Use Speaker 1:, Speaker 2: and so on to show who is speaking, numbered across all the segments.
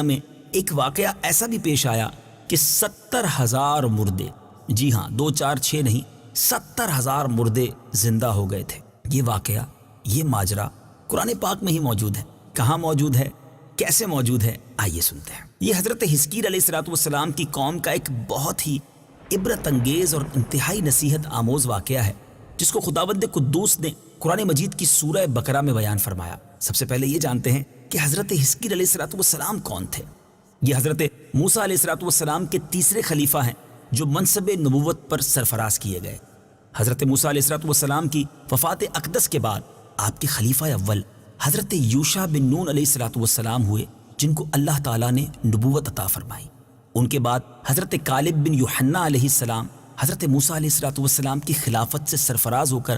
Speaker 1: میں ایک واقعہ ایسا بھی پیش آیا کہ 70,000 مردے، جی ہاں 2 4 6 نہیں، 70,000 مردے زندہ ہو گئے تھے۔ یہ واقعہ، یہ ماجرا قرآن پاک میں ہی موجود ہے۔ کہاں موجود ہے، کیسے موجود ہے، آئیے سنتے ہیں۔ یہ حضرت حزقیل علیہ السلام کی قوم کا ایک بہت ہی عبرت انگیز اور انتہائی نصیحت آموز واقعہ ہے، جس کو خداوند قدوس نے قرآن مجید کی سورہ بقرہ میں بیان فرمایا۔ سب سے پہلے یہ جانتے ہیں کہ حضرت حزقیل علیہ السلام کون تھے۔ یہ حضرت موسیٰ علیہ السلام کے تیسرے خلیفہ ہیں جو منصب نبوت پر سرفراز کیے گئے۔ حضرت موسیٰ علیہ السلام کی وفات اقدس کے بعد آپ کے خلیفہ اول حضرت یوشع بن نون علیہ السلام ہوئے، جن کو اللہ تعالیٰ نے نبوت عطا فرمائی۔ ان کے بعد حضرت کالب بن یوحنا علیہ السلام حضرت موسیٰ علیہ السلام کی خلافت سے سرفراز ہو کر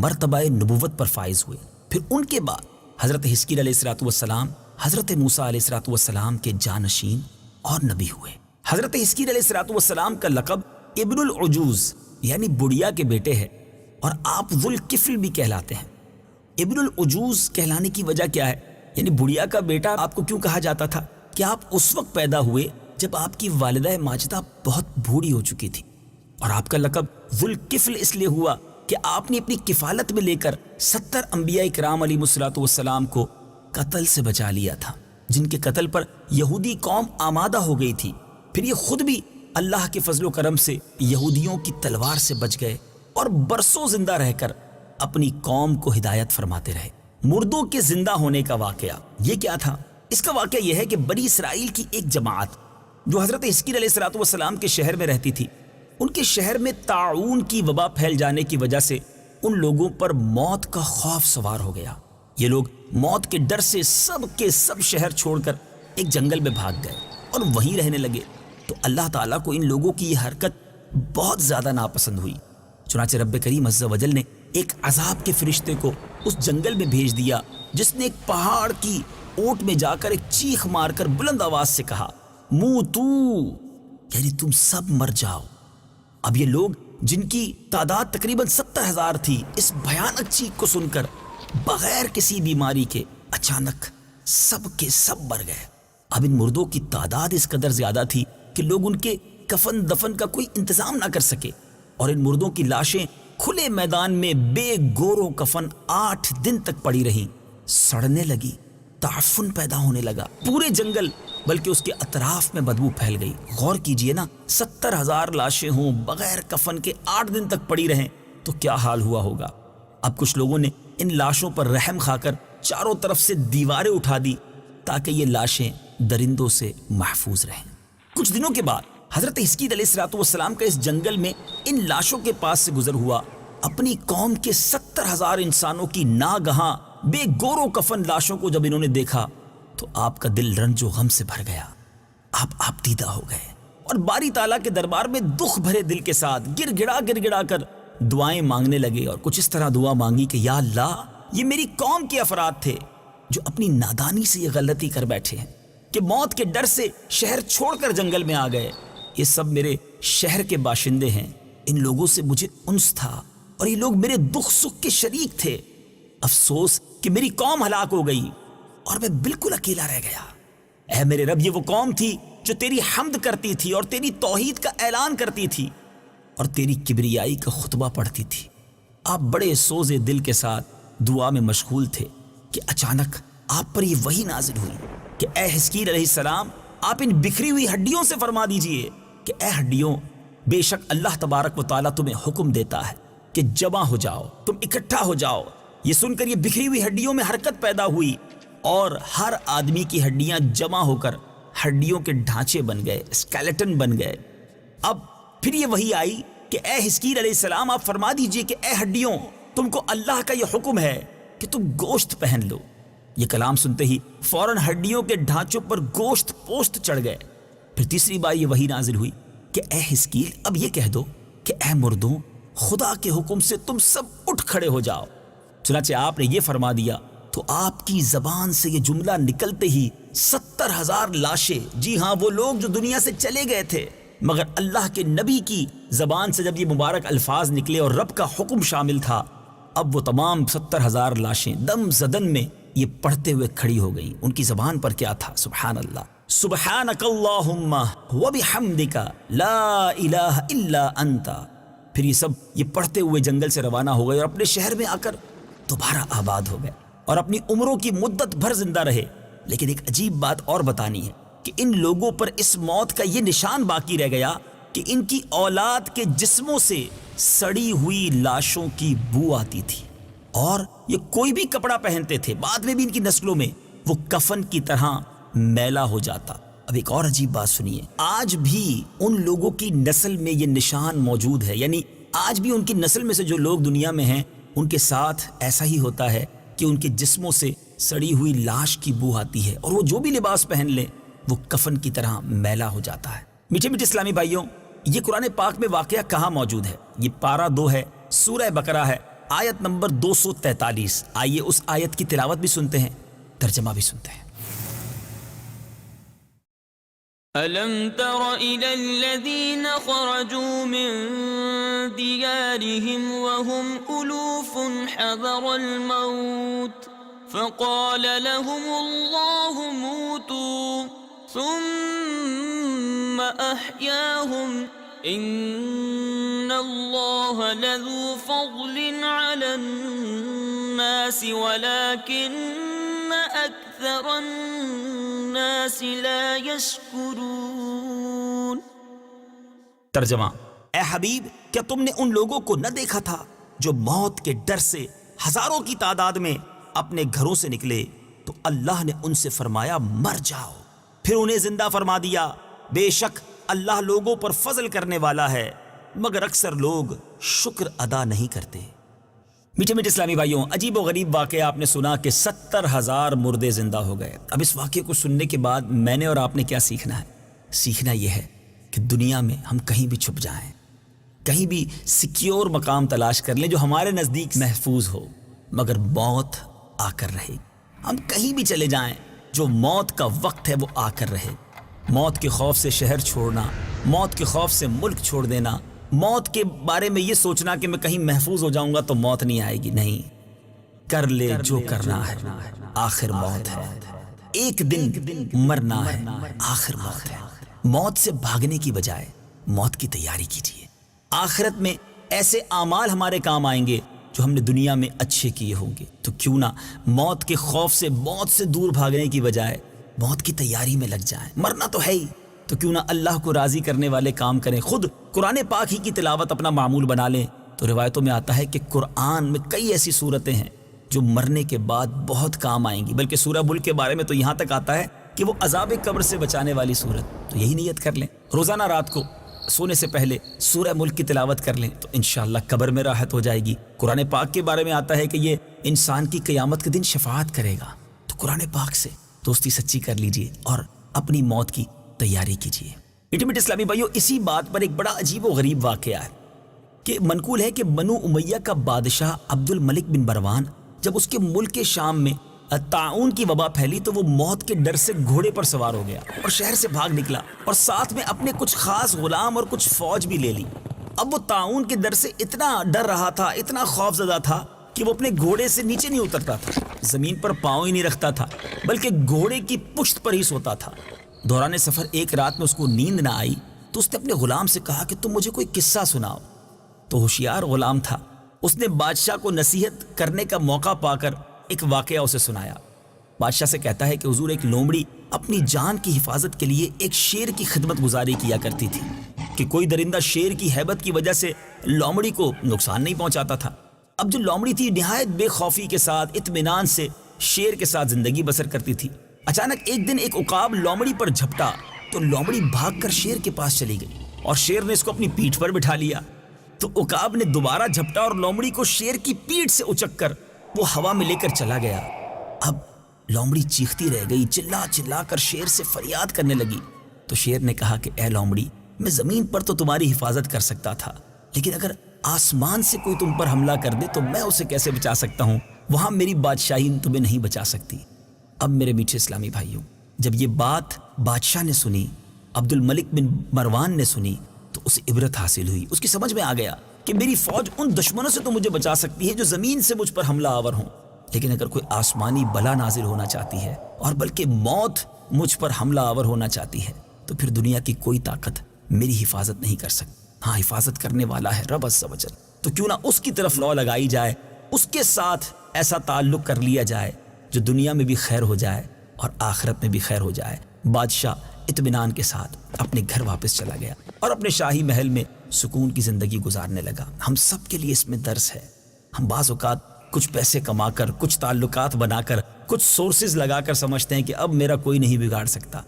Speaker 1: مرتبہ نبوت پر فائز ہوئے۔ پھر ان کے بعد حضرت حزقیل علیہ السلام حضرت موسیٰ علیہ السلام کے جانشین اور نبی ہوئے۔ حضرت حزقیل علیہ السلام کا لقب ابن العجوز یعنی بڑھیا کے بیٹے ہے، اور آپ ذو الکفل بھی کہلاتے ہیں۔ ابن العجوز کہلانے کی وجہ کیا ہے، یعنی بڑھیا کا بیٹا آپ کو کیوں کہا جاتا تھا؟ کہ آپ اس وقت پیدا ہوئے جب آپ کی والدہ ماجدہ بہت بوڑھی ہو چکی تھی، اور آپ کا لقب ذو الکفل اس لیے ہوا کہ آپ نے اپنی کفالت میں لے کر 70 انبیاء کرام علیہ السلام کو قتل سے بچا لیا تھا، جن کے قتل پر یہودی قوم آمادہ ہو گئی تھی۔ پھر یہ خود بھی اللہ کے فضل و کرم سے یہودیوں کی تلوار سے بچ گئے اور برسوں زندہ رہ کر اپنی قوم کو ہدایت فرماتے رہے۔ مردوں کے زندہ ہونے کا واقعہ یہ کیا تھا؟ اس کا واقعہ یہ ہے کہ بنی اسرائیل کی ایک جماعت جو حضرت حزقیل علیہ السلام کے شہر میں رہتی تھی، ان کے شہر میں طاعون کی وبا پھیل جانے کی وجہ سے ان لوگوں پر موت کا خوف سوار ہو گیا۔ یہ لوگ موت کے ڈر سے سب کے سب شہر چھوڑ کر ایک جنگل میں بھاگ گئے اور وہیں رہنے لگے۔ تو اللہ تعالیٰ کو ان لوگوں کی یہ حرکت بہت زیادہ ناپسند ہوئی، چنانچہ رب کریم عز و جل نے ایک عذاب کے فرشتے کو اس جنگل میں بھیج دیا، جس نے ایک پہاڑ کی اوٹ میں جا کر ایک چیخ مار کر بلند آواز سے کہا، موتو، یعنی تم سب مر جاؤ۔ اب یہ لوگ جن کی تعداد تقریباً 70,000 تھی، اس بھیانک چیخ کو سن کر بغیر کسی بیماری کے اچانک سب کے سب مر گئے۔ اب ان مردوں کی تعداد اس قدر زیادہ تھی کہ لوگ ان کے کفن دفن کا کوئی انتظام نہ کر سکے، اور ان مردوں کی لاشیں کھلے میدان میں بے گور و کفن 8 دن تک پڑی رہیں، سڑنے لگی، تعفن پیدا ہونے لگا۔ پورے جنگل بلکہ اس کے اطراف میں بدبو پھیل گئی۔ غور کیجئے نا، 70,000 لاشیں ہوں، بغیر کفن کے 8 دن تک پڑی رہیں تو کیا حال ہوا ہوگا۔ اب کچھ لوگوں نے ان لاشوں پر رحم کھا کر چاروں طرف سے دیواریں اٹھا دی تاکہ یہ لاشیں درندوں سے محفوظ رہیں۔ کچھ دنوں کے بعد حضرت حزقیل علیہ السلام کا اس جنگل میں ان لاشوں کے پاس سے گزر ہوا اپنی قوم کے 70,000 انسانوں کی ناگہاں بے گور و کفن لاشوں کو جب انہوں نے دیکھا تو آپ کا دل رنج و غم سے بھر گیا۔ آپ دیدہ ہو گئے اور باری تعالیٰ کے دربار میں دکھ بھرے دل کے ساتھ گر گڑا کر دعائیں مانگنے لگے، اور کچھ اس طرح دعا مانگی کہ یا اللہ، یہ میری قوم کے افراد تھے جو اپنی نادانی سے یہ غلطی کر بیٹھے ہیں کہ موت کے ڈر سے شہر چھوڑ کر جنگل میں آ گئے۔ یہ سب میرے شہر کے باشندے ہیں، ان لوگوں سے مجھے انس تھا اور یہ لوگ میرے دکھ سکھ کے شریک تھے۔ افسوس کہ میری قوم ہلاک ہو گئی اور میں بالکل اکیلا رہ گیا۔ اے میرے رب، یہ وہ قوم تھی جو تیری حمد کرتی تھی اور تیری توحید کا اعلان کرتی تھی اور تیری کبریائی کا خطبہ پڑھتی تھی۔ آپ بڑے سوز دل کے ساتھ دعا میں مشغول تھے کہ اچانک آپ پر یہ وحی نازل ہوئی کہ اے حزقیل علیہ السلام، آپ ان بکھری ہوئی ہڈیوں سے فرما دیجئے کہ اے ہڈیوں، بے شک اللہ تبارک و تعالیٰ تمہیں حکم دیتا ہے کہ جمع ہو جاؤ، تم اکٹھا ہو جاؤ۔ یہ سن کر یہ بکھری ہوئی ہڈیوں میں حرکت پیدا ہوئی اور ہر آدمی کی ہڈیاں جمع ہو کر ہڈیوں کے ڈھانچے بن گئے، اسکیلیٹن بن گئے۔ اب پھر یہ وحی آئی کہ اے حزقیل علیہ السلام، آپ فرما دیجئے کہ اے ہڈیوں، تم کو اللہ کا یہ حکم ہے کہ تم گوشت پہن لو۔ یہ کلام سنتے ہی فوراً ہڈیوں کے ڈھانچوں پر گوشت پوست چڑھ گئے۔ پھر تیسری بار یہ وحی نازل ہوئی کہ اے حزقیل، اب یہ کہہ دو کہ اے مردوں، خدا کے حکم سے تم سب اٹھ کھڑے ہو جاؤ۔ چنانچہ آپ نے یہ فرما دیا تو آپ کی زبان سے یہ جملہ نکلتے ہی 70,000 لاشیں، جی ہاں وہ لوگ جو دنیا سے چلے گئے تھے، مگر اللہ کے نبی کی زبان سے جب یہ مبارک الفاظ نکلے اور رب کا حکم شامل تھا، اب وہ تمام 70,000 لاشیں دم زدن میں یہ پڑھتے ہوئے کھڑی ہو گئی۔ ان کی زبان پر کیا تھا، سبحان اللہ، سبحانک اللہم وبحمدک لا الہ الا انت۔ پھر یہ پڑھتے ہوئے جنگل سے روانہ ہو گئے اور اپنے شہر میں آ کر دوبارہ آباد ہو گئے اور اپنی عمروں کی مدت بھر زندہ رہے۔ لیکن ایک عجیب بات اور بتانی ہے کہ ان لوگوں پر اس موت کا یہ نشان باقی رہ گیا کہ ان کی اولاد کے جسموں سے سڑی ہوئی لاشوں کی بو آتی تھی، اور یہ کوئی بھی کپڑا پہنتے تھے بعد میں بھی ان کی نسلوں میں وہ کفن کی طرح میلا ہو جاتا۔ اب ایک اور عجیب بات سنیے، آج بھی ان لوگوں کی نسل میں یہ نشان موجود ہے، یعنی آج بھی ان کی نسل میں سے جو لوگ دنیا میں ہیں ان کے ساتھ ایسا ہی ہوتا ہے کہ ان کے جسموں سے سڑی ہوئی لاش کی بو آتی ہے، اور وہ جو بھی لباس پہن لے وہ کفن کی طرح میلا ہو جاتا ہے۔ میٹھے میٹھے اسلامی بھائیوں، یہ قرآن پاک میں واقعہ کہاں موجود ہے؟ یہ پارہ 2 ہے، سورہ بقرہ ہے، آیت نمبر 243۔ آئیے اس آیت کی تلاوت بھی سنتے ہیں، ترجمہ بھی سنتے ہیں۔
Speaker 2: أَلَمْ تَرَ إِلَى الَّذِينَ خَرَجُوا مِن دِيَارِهِمْ وَهُمْ أُلُوفٌ حَذَرَ الْمَوْتِ فَقَالَ لَهُمُ اللَّهُ مُوتُوا ثُمَّ أَحْيَاهُمْ إِنَّ اللَّهَ لَذُو فَضْلٍ عَلَى النَّاسِ وَلَكِنَّ أَكْثَرَ النَّاسِ لَا يَشْكُرُونَ۔
Speaker 1: ترجمہ: اے حبیب، کیا تم نے ان لوگوں کو نہ دیکھا تھا جو موت کے ڈر سے ہزاروں کی تعداد میں اپنے گھروں سے نکلے تو اللہ نے ان سے فرمایا مر جاؤ، پھر انہیں زندہ فرما دیا۔ بے شک اللہ لوگوں پر فضل کرنے والا ہے، مگر اکثر لوگ شکر ادا نہیں کرتے۔ میٹھے میٹھے اسلامی بھائیوں، عجیب و غریب واقعہ آپ نے سنا کہ 70,000 مردے زندہ ہو گئے۔ اب اس واقعے کو سننے کے بعد میں نے اور آپ نے کیا سیکھنا ہے؟ سیکھنا یہ ہے کہ دنیا میں ہم کہیں بھی چھپ جائیں، کہیں بھی سیکیور مقام تلاش کر لیں جو ہمارے نزدیک محفوظ ہو، مگر موت آ کر رہے۔ ہم کہیں بھی چلے جائیں، جو موت کا وقت ہے وہ آ کر رہے۔ موت کے خوف سے شہر چھوڑنا، موت کے خوف سے ملک چھوڑ دینا، موت کے بارے میں یہ سوچنا کہ میں کہیں محفوظ ہو جاؤں گا تو موت نہیں آئے گی، نہیں، کر لے جو کرنا ہے، آخر موت ہے، ایک دن مرنا ہے، آخر موت ہے۔ موت سے بھاگنے کی بجائے موت کی تیاری کیجیے۔ آخرت میں ایسے اعمال ہمارے کام آئیں گے جو ہم نے دنیا میں اچھے کیے ہوں گے، تو کیوں نہ موت کے خوف سے، موت سے دور بھاگنے کی بجائے موت کی تیاری میں لگ جائیں۔ مرنا تو ہے ہی، تو کیوں نہ اللہ کو راضی کرنے والے کام کریں، خود قرآن پاک ہی کی تلاوت اپنا معمول بنا لیں۔ تو روایتوں میں آتا ہے کہ قرآن میں کئی ایسی صورتیں ہیں جو مرنے کے بعد بہت کام آئیں گی، بلکہ سورہ ملک کے بارے میں تو یہاں تک آتا ہے کہ وہ عذاب قبر سے بچانے والی صورت۔ تو یہی نیت کر لیں، روزانہ رات کو سونے سے پہلے سورہ ملک کی تلاوت کر لیں تو انشاءاللہ قبر میں راحت ہو جائے گی۔ قرآن پاک کے بارے میں آتا ہے کہ یہ انسان کی قیامت کے دن شفاعت کرے گا۔ تو قرآن پاک سے دوستی سچی کر لیجئے اور اپنی موت کی تیاری کیجئے۔ میٹھے میٹھے اسلامی بھائیوں، اسی بات پر ایک بڑا عجیب و غریب واقعہ ہے کہ منقول ہے کہ بنو امیہ کا بادشاہ عبد الملک بن مروان جب اس کے ملک شام میں طاعون کی وبا پھیلی تو وہ موت کے ڈر سے گھوڑے پر سوار ہو گیا اور شہر سے بھاگ نکلا، اور ساتھ میں اپنے کچھ خاص غلام اور کچھ فوج بھی لے لی۔ اب وہ طاعون کے ڈر سے اتنا ڈر رہا تھا، اتنا خوف زدہ تھا کہ وہ اپنے گھوڑے سے نیچے نہیں اترتا تھا، زمین پر پاؤں ہی نہیں رکھتا تھا، بلکہ گھوڑے کی پشت پر ہی سوتا تھا۔ دوران سفر ایک رات میں اس کو نیند نہ آئی تو اس نے اپنے غلام سے کہا کہ تم مجھے کوئی قصہ سناؤ۔ تو ہوشیار غلام تھا، اس نے بادشاہ کو نصیحت کرنے کا موقع پا کر ایک واقعہ اسے سنایا۔ بادشاہ سے کہتا ہے کہ حضور، ایک لومڑی اپنی جان کی حفاظت کے لیے ایک شیر کی خدمت گزاری کیا کرتی تھی کہ کوئی درندہ شیر کی ہیبت کی وجہ سے لومڑی کو نقصان نہیں پہنچاتا تھا۔ اب جو لومڑی تھی نہایت بے خوفی کے ساتھ، اطمینان سے شیر کے ساتھ زندگی بسر کرتی تھی۔ اچانک ایک دن ایک عقاب لومڑی پر جھپٹا تو لومڑی بھاگ کر شیر کے پاس چلی گئی اور شیر نے اس کو اپنی پیٹھ پر بٹھا لیا۔ تو عقاب نے دوبارہ جھپٹا اور لومڑی کو شیر کی پیٹھ سے اچک کر وہ ہوا میں لے کر چلا گیا۔ اب لومڑی چیختی رہ گئی، چلا چلا کر شیر سے فریاد کرنے لگی۔ تو شیر نے کہا کہ اے لومڑی، میں زمین پر تو تمہاری حفاظت کر سکتا تھا، لیکن اگر آسمان سے کوئی تم پر حملہ کر دے تو میں اسے کیسے بچا سکتا ہوں؟ وہاں میری بادشاہی تمہیں نہیں بچا سکتی۔ اب میرے میٹھے اسلامی بھائیوں، جب یہ بات بادشاہ نے سنی، عبد الملک بن مروان نے سنی، تو اسے عبرت حاصل ہوئی۔ اس کی سمجھ میں آ گیا کہ میری فوج ان دشمنوں سے تو مجھے بچا سکتی ہے جو زمین سے مجھ پر حملہ آور ہوں، لیکن اگر کوئی آسمانی بلا نازل ہونا چاہتی ہے اور بلکہ موت مجھ پر حملہ آور ہونا چاہتی ہے تو پھر دنیا کی کوئی طاقت میری حفاظت نہیں کر سکتی۔ ہاں، حفاظت کرنے والا ہے رب عز و جل، تو کیوں نہ اس کی طرف لو لگائی جائے، اس کے ساتھ ایسا تعلق کر لیا جائے جو دنیا میں بھی خیر ہو جائے اور آخرت میں بھی خیر ہو جائے۔ بادشاہ اطمینان کے ساتھ اپنے گھر واپس چلا گیا اور اپنے شاہی محل میں سکون کی زندگی گزارنے لگا۔ ہم سب کے لیے اس میں درس ہے۔ ہم بعض اوقات کچھ پیسے کما کر، کچھ تعلقات بنا کر، کچھ سورسز لگا کر سمجھتے ہیں کہ اب میرا کوئی نہیں بگاڑ سکتا۔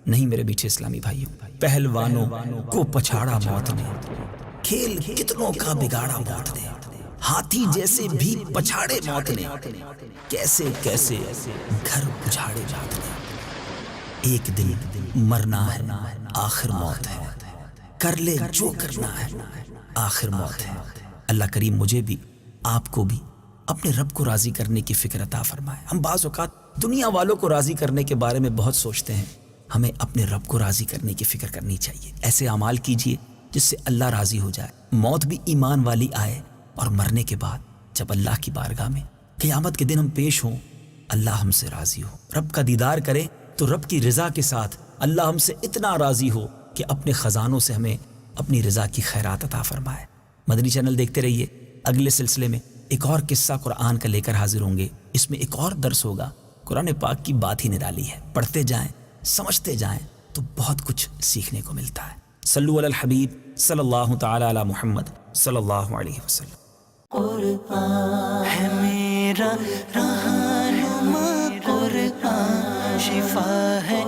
Speaker 1: نہیں میرے میٹھے اسلامی بھائیوں، پہلوانوں کو پچھاڑا موت نے، کھیل کتنوں کا بگاڑا موت نے، ہاتھی جیسے بھی پچھاڑے موت نے، کیسے کیسے گھر اجاڑے موت نے۔ ایک دن مرنا ہے، آخر موت ہے، کر لے جو کرنا ہے، آخر موت ہے۔ اللہ کریم مجھے بھی، آپ کو بھی اپنے رب کو راضی کرنے کی فکر عطا فرمائے۔ ہم بعض اوقات دنیا والوں کو راضی کرنے کے بارے میں بہت سوچتے ہیں، ہمیں اپنے رب کو راضی کرنے کی فکر کرنی چاہیے۔ ایسے اعمال کیجئے جس سے اللہ راضی ہو جائے، موت بھی ایمان والی آئے، اور مرنے کے بعد جب اللہ کی بارگاہ میں قیامت کے دن ہم پیش ہوں، اللہ ہم سے راضی ہو، رب کا دیدار کریں تو رب کی رضا کے ساتھ اللہ ہم سے اتنا راضی ہو کہ اپنے خزانوں سے ہمیں اپنی رضا کی خیرات عطا فرمائے۔ مدنی چینل دیکھتے رہیے، اگلے سلسلے میں ایک اور قصہ قرآن کا لے کر حاضر ہوں گے۔ اس میں ایک اور درس ہوگا، قرآن پاک کی بات ہی نرالی ہے، پڑھتے جائیں، سمجھتے جائیں تو بہت کچھ سیکھنے کو ملتا ہے۔ صلو علی الحبیب صلی اللہ تعالی علی محمد صلی اللہ علیہ وسلم۔
Speaker 3: قرآن ہے میرا رہنما، قرآن شفا ہے